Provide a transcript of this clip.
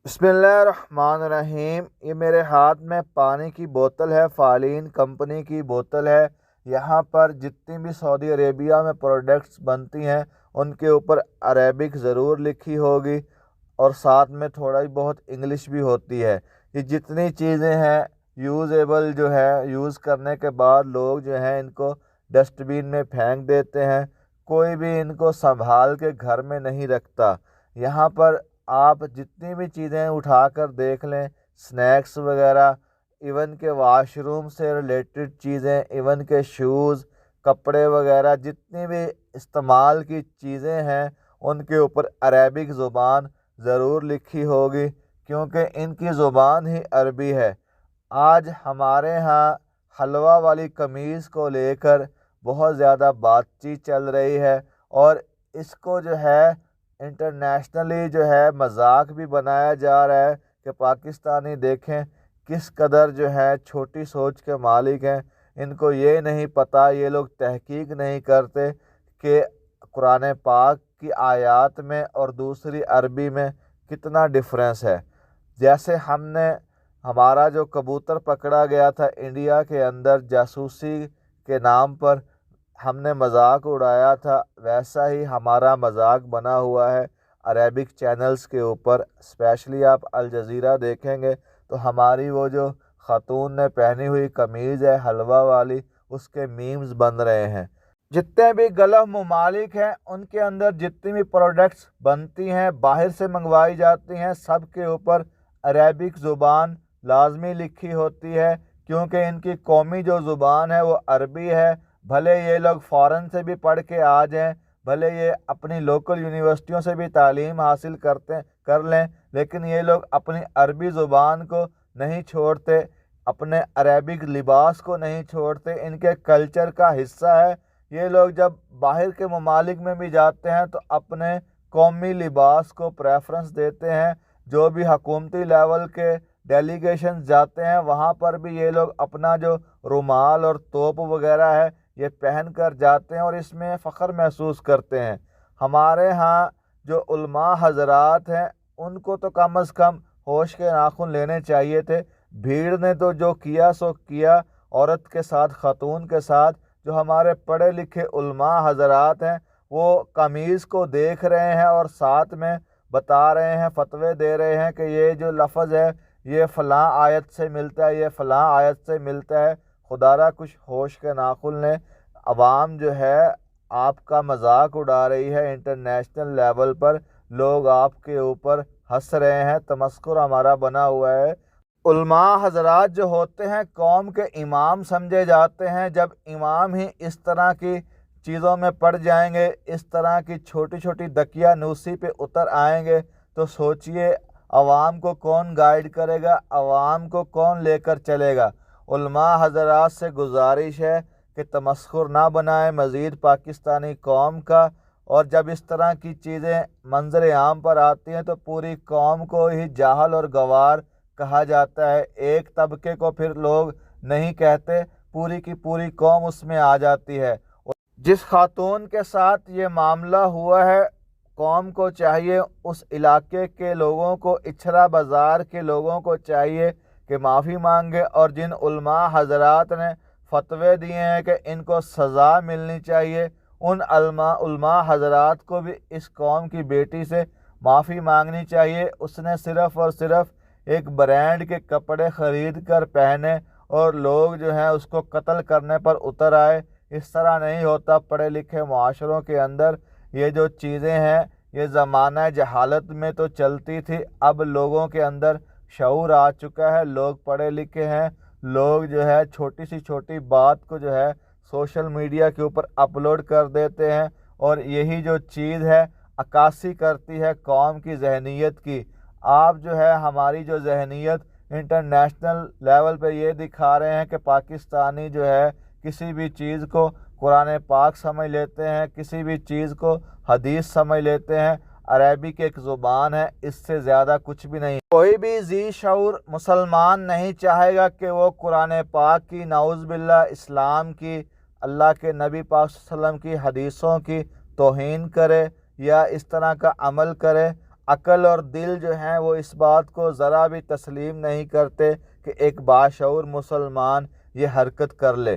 بسم اللہ الرحمن الرحیم۔ یہ میرے ہاتھ میں پانی کی بوتل ہے، فالین کمپنی کی بوتل ہے۔ یہاں پر جتنی بھی سعودی عربیہ میں پروڈکٹس بنتی ہیں ان کے اوپر عربک ضرور لکھی ہوگی اور ساتھ میں تھوڑا ہی بہت انگلش بھی ہوتی ہے۔ یہ جتنی چیزیں ہیں یوزیبل جو ہے، یوز کرنے کے بعد لوگ جو ہیں ان کو ڈسٹ بین میں پھینک دیتے ہیں، کوئی بھی ان کو سنبھال کے گھر میں نہیں رکھتا۔ یہاں پر آپ جتنی بھی چیزیں اٹھا کر دیکھ لیں، سنیکس وغیرہ، ایون کہ واش روم سے ریلیٹڈ چیزیں، ایون کہ شوز، کپڑے وغیرہ، جتنی بھی استعمال کی چیزیں ہیں ان کے اوپر عربک زبان ضرور لکھی ہوگی، کیونکہ ان کی زبان ہی عربی ہے۔ آج ہمارے ہاں حلوہ والی قمیض کو لے کر بہت زیادہ بات چیت چل رہی ہے، اور اس کو جو ہے انٹرنیشنلی جو ہے مذاق بھی بنایا جا رہا ہے کہ پاکستانی دیکھیں کس قدر جو ہے چھوٹی سوچ کے مالک ہیں۔ ان کو یہ نہیں پتہ، یہ لوگ تحقیق نہیں کرتے کہ قرآن پاک کی آیات میں اور دوسری عربی میں کتنا ڈفرینس ہے۔ جیسے ہمارا جو کبوتر پکڑا گیا تھا انڈیا کے اندر جاسوسی کے نام پر، ہم نے مذاق اڑایا تھا، ویسا ہی ہمارا مذاق بنا ہوا ہے عربک چینلز کے اوپر۔ اسپیشلی آپ الجزیرہ دیکھیں گے تو ہماری وہ جو خاتون نے پہنی ہوئی قمیض ہے حلوہ والی، اس کے میمز بن رہے ہیں۔ جتنے بھی گلف ممالک ہیں ان کے اندر جتنی بھی پروڈکٹس بنتی ہیں باہر سے منگوائی جاتی ہیں، سب کے اوپر عربک زبان لازمی لکھی ہوتی ہے، کیونکہ ان کی قومی جو زبان ہے وہ عربی ہے۔ بھلے یہ لوگ فارن سے بھی پڑھ کے آ جائیں، بھلے یہ اپنی لوکل یونیورسٹیوں سے بھی تعلیم حاصل کر لیں، لیکن یہ لوگ اپنی عربی زبان کو نہیں چھوڑتے، اپنے عربک لباس کو نہیں چھوڑتے، ان کے کلچر کا حصہ ہے۔ یہ لوگ جب باہر کے ممالک میں بھی جاتے ہیں تو اپنے قومی لباس کو پریفرنس دیتے ہیں۔ جو بھی حکومتی لیول کے ڈیلیگیشنز جاتے ہیں وہاں پر بھی یہ لوگ اپنا جو رومال اور توپ وغیرہ ہے یہ پہن کر جاتے ہیں اور اس میں فخر محسوس کرتے ہیں۔ ہمارے ہاں جو علماء حضرات ہیں ان کو تو کم از کم ہوش کے ناخن لینے چاہیے تھے۔ بھیڑ نے تو جو کیا سو کیا، عورت کے ساتھ، خاتون کے ساتھ۔ جو ہمارے پڑھے لکھے علماء حضرات ہیں وہ قمیض کو دیکھ رہے ہیں اور ساتھ میں بتا رہے ہیں، فتوے دے رہے ہیں کہ یہ جو لفظ ہے یہ فلاں آیت سے ملتا ہے، یہ فلاں آیت سے ملتا ہے۔ خدا را کچھ ہوش کے ناخن لیں۔ عوام جو ہے آپ کا مذاق اڑا رہی ہے، انٹرنیشنل لیول پر لوگ آپ کے اوپر ہنس رہے ہیں، تمسخر ہمارا بنا ہوا ہے۔ علماء حضرات جو ہوتے ہیں قوم کے امام سمجھے جاتے ہیں۔ جب امام ہی اس طرح کی چیزوں میں پڑ جائیں گے، اس طرح کی چھوٹی چھوٹی دقیانوسی پہ اتر آئیں گے تو سوچئے عوام کو کون گائیڈ کرے گا، عوام کو کون لے کر چلے گا۔ علماء حضرات سے گزارش ہے کہ تمسخر نہ بنائیں مزید پاکستانی قوم کا، اور جب اس طرح کی چیزیں منظر عام پر آتی ہیں تو پوری قوم کو ہی جاہل اور گوار کہا جاتا ہے۔ ایک طبقے کو پھر لوگ نہیں کہتے، پوری کی پوری قوم اس میں آ جاتی ہے۔ جس خاتون کے ساتھ یہ معاملہ ہوا ہے، قوم کو چاہیے، اس علاقے کے لوگوں کو، اچھرا بازار کے لوگوں کو چاہیے کہ معافی مانگے، اور جن علماء حضرات نے فتوے دیے ہیں کہ ان کو سزا ملنی چاہیے، ان علماء حضرات کو بھی اس قوم کی بیٹی سے معافی مانگنی چاہیے۔ اس نے صرف اور صرف ایک برانڈ کے کپڑے خرید کر پہنے اور لوگ جو ہیں اس کو قتل کرنے پر اتر آئے۔ اس طرح نہیں ہوتا پڑھے لکھے معاشروں کے اندر۔ یہ جو چیزیں ہیں یہ زمانہ جہالت میں تو چلتی تھی، اب لوگوں کے اندر شعور آ چکا ہے، لوگ پڑھے لکھے ہیں، لوگ جو ہے چھوٹی سی چھوٹی بات کو جو ہے سوشل میڈیا کے اوپر اپلوڈ کر دیتے ہیں، اور یہی جو چیز ہے عکاسی کرتی ہے قوم کی ذہنیت کی۔ آپ جو ہے ہماری جو ذہنیت انٹرنیشنل لیول پہ یہ دکھا رہے ہیں کہ پاکستانی جو ہے کسی بھی چیز کو قرآن پاک سمجھ لیتے ہیں، کسی بھی چیز کو حدیث سمجھ لیتے ہیں۔ عربی کی ایک زبان ہے، اس سے زیادہ کچھ بھی نہیں۔ کوئی بھی ذی شعور مسلمان نہیں چاہے گا کہ وہ قرآن پاک کی، نعوذ باللہ اسلام کی، اللہ کے نبی پاک صلی اللہ علیہ وسلم کی حدیثوں کی توہین کرے یا اس طرح کا عمل کرے۔ عقل اور دل جو ہیں وہ اس بات کو ذرا بھی تسلیم نہیں کرتے کہ ایک باشعور مسلمان یہ حرکت کر لے۔